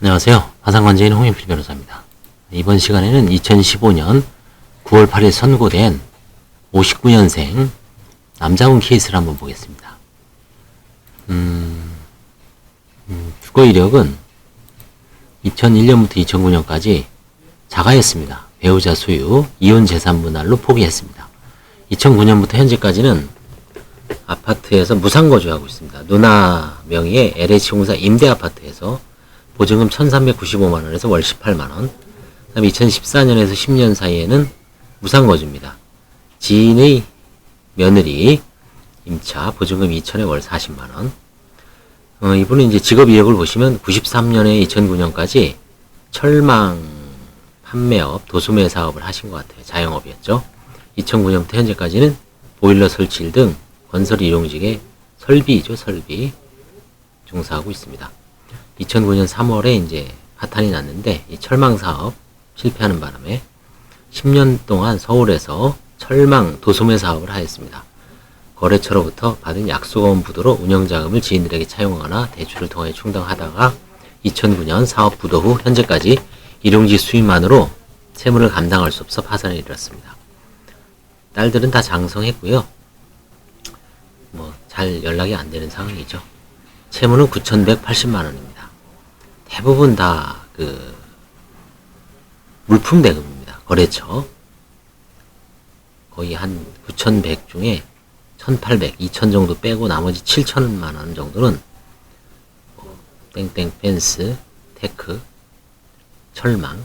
안녕하세요. 화상관제인 홍인필 변호사입니다. 이번 시간에는 2015년 9월 8일 선고된 59년생 남자분 케이스를 한번 보겠습니다. 주거 이력은 2001년부터 2009년까지 자가였습니다. 배우자 소유, 이혼 재산 분할로 포기했습니다. 2009년부터 현재까지는 아파트에서 무상거주하고 있습니다. 누나 명의의 LH공사 임대아파트에서 보증금 1,395만원에서 월 18만원. 그 다음에 2014년에서 10년 사이에는 무상거주입니다. 지인의 며느리 임차 보증금 2천에 월 40만원. 이분은 이제 직업 이력을 보시면 93년에 2009년까지 철망 판매업, 도소매 사업을 하신 것 같아요. 자영업이었죠. 2009년부터 현재까지는 보일러 설치 등 건설 일용직의 설비죠, 설비 종사하고 있습니다. 2009년 3월에 이제 파탄이 났는데 이 철망 사업 실패하는 바람에 10년 동안 서울에서 철망 도소매 사업을 하였습니다. 거래처로부터 받은 약속원 부도로 운영자금을 지인들에게 차용하거나 대출을 통해 충당하다가 2009년 사업 부도 후 현재까지 일용직 수입만으로 채무를 감당할 수 없어 파산에 이르렀습니다. 딸들은 다 장성했고요. 잘 연락이 안 되는 상황이죠. 채무는 9,180만원입니다. 대부분 다 물품 대금입니다. 거래처. 거의 한 9,100 중에 1,800, 2,000 정도 빼고 나머지 7,000만원 정도는 땡땡 펜스, 테크, 철망,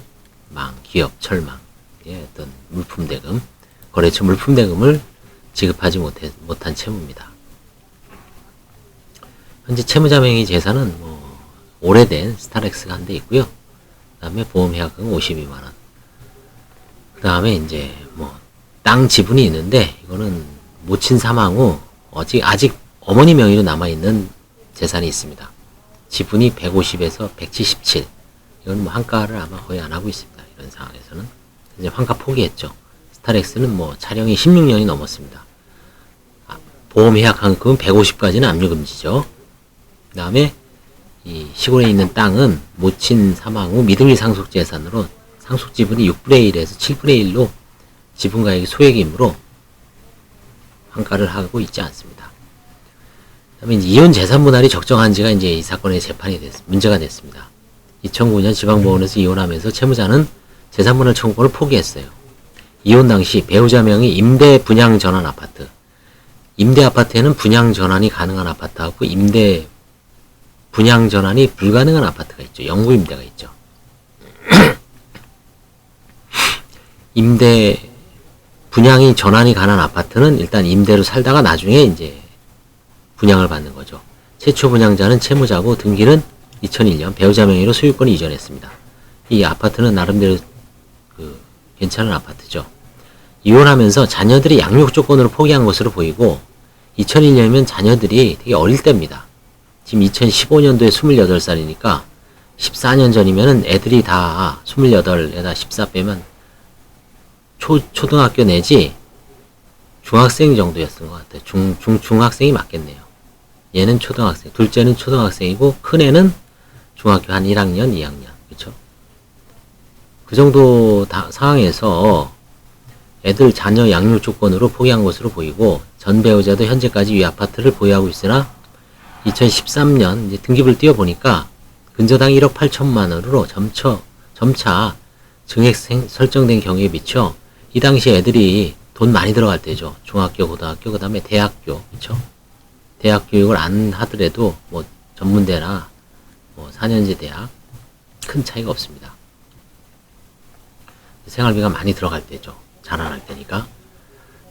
기업 철망, 어떤 물품 대금, 거래처 물품 대금을 지급하지 못한 채무입니다. 현재 채무자 명의 재산은 오래된 스타렉스가 한 대 있고요. 그 다음에 보험 해약금 52만원. 그 다음에 이제 땅 지분이 있는데 이거는 모친 사망 후 아직 어머니 명의로 남아있는 재산이 있습니다. 지분이 150에서 177. 이건 환가를 아마 거의 안 하고 있습니다. 이런 상황에서는. 이제 환가 포기했죠. 스타렉스는 촬영이 16년이 넘었습니다. 보험 해약금은 150까지는 압류 금지죠. 그 다음에 이 시골에 있는 땅은 모친 사망 후 미등기 상속 재산으로 상속 지분이 6분의 1에서 7분의 1로 지분 가액이 소액이므로 환가를 하고 있지 않습니다. 그 다음에 이혼 재산 분할이 적정한지가 이제 이 사건의 문제가 됐습니다. 2009년 지방법원에서 이혼하면서 채무자는 재산 분할 청구를 포기했어요. 이혼 당시 배우자 명의 임대 분양 전환 아파트. 임대 아파트에는 분양 전환이 가능한 아파트하고 임대 분양 전환이 불가능한 아파트가 있죠. 영구 임대가 있죠. 임대 분양이 전환이 가능한 아파트는 일단 임대로 살다가 나중에 이제 분양을 받는 거죠. 최초 분양자는 채무자고 등기는 2001년 배우자 명의로 소유권을 이전했습니다. 이 아파트는 나름대로 괜찮은 아파트죠. 이혼하면서 자녀들이 양육 조건으로 포기한 것으로 보이고 2001년이면 자녀들이 되게 어릴 때입니다. 지금 2015년도에 28살이니까 14년 전이면은 애들이 다 28에다 14 빼면 초등학교 내지 중학생 정도였던 것 같아요. 중학생이 맞겠네요. 얘는 초등학생, 둘째는 초등학생이고 큰 애는 중학교 한 1학년, 2학년. 그쵸? 그 정도 상황에서 애들 자녀 양육 조건으로 포기한 것으로 보이고 전 배우자도 현재까지 이 아파트를 보유하고 있으나 2013년 이제 등기부를 띄워보니까 근저당 1억 8천만 원으로 점차 증액 설정된 경우에 비춰 이 당시 애들이 돈 많이 들어갈 때죠. 중학교, 고등학교, 그 다음에 대학교, 그쵸? 대학 교육을 안 하더라도 전문대나 4년제 대학 큰 차이가 없습니다. 생활비가 많이 들어갈 때죠. 자라날 때니까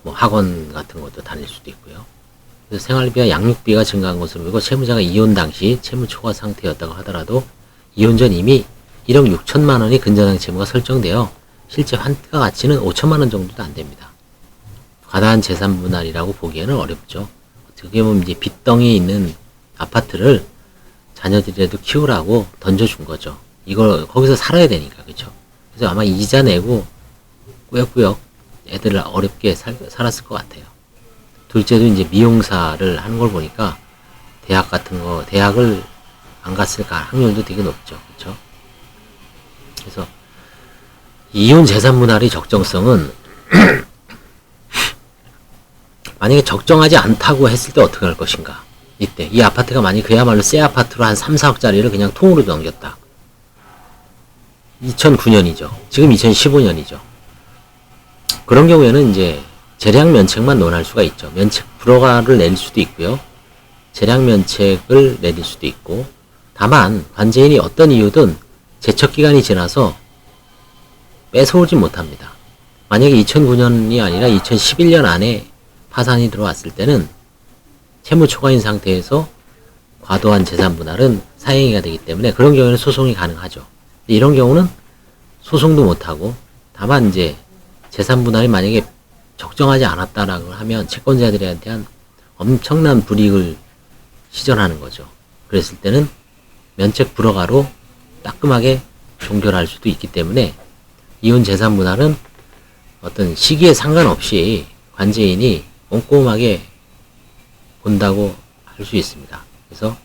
학원 같은 것도 다닐 수도 있고요. 그래서 생활비와 양육비가 증가한 것으로 보이고 채무자가 이혼 당시 채무 초과 상태였다고 하더라도 이혼 전 이미 1억 6천만 원이 근저당 채무가 설정되어 실제 환가 가치는 5천만 원 정도도 안 됩니다. 과다한 재산 분할이라고 보기에는 어렵죠. 어떻게 보면 이제 빚덩이 있는 아파트를 자녀들이라도 키우라고 던져준 거죠. 이걸 거기서 살아야 되니까, 그렇죠? 그래서 아마 이자 내고 꾸역꾸역 애들을 어렵게 살았을 것 같아요. 둘째도 이제 미용사를 하는 걸 보니까 대학을 안 갔을 확률도 되게 높죠. 그렇죠? 그래서 이윤 재산 분할의 적정성은 만약에 적정하지 않다고 했을 때 어떻게 할 것인가. 이때 이 아파트가 만약 그야말로 새 아파트로 한 3, 4억짜리를 그냥 통으로 넘겼다. 2009년이죠. 지금 2015년이죠. 그런 경우에는 이제 재량 면책만 논할 수가 있죠. 면책 불허가를 내릴 수도 있고요. 재량 면책을 내릴 수도 있고, 다만 관제인이 어떤 이유든 제척 기간이 지나서 뺏어오지 못합니다. 만약에 2009년이 아니라 2011년 안에 파산이 들어왔을 때는 채무 초과인 상태에서 과도한 재산 분할은 사행위가 되기 때문에 그런 경우에는 소송이 가능하죠. 이런 경우는 소송도 못하고, 다만 이제 재산 분할이 만약에 적정하지 않았다라고 하면 채권자들에 대한 엄청난 불이익을 시전하는 거죠. 그랬을 때는 면책 불허가로 따끔하게 종결할 수도 있기 때문에 이혼 재산 분할은 어떤 시기에 상관없이 관제인이 꼼꼼하게 본다고 할 수 있습니다. 그래서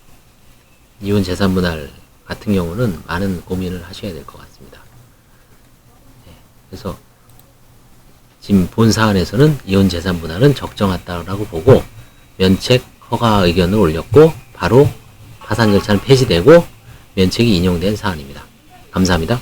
이혼 재산 분할 같은 경우는 많은 고민을 하셔야 될 것 같습니다. 그래서 지금 본 사안에서는 이혼 재산 분할은 적정하다라고 보고 면책 허가 의견을 올렸고 바로 파산 절차는 폐지되고 면책이 인용된 사안입니다. 감사합니다.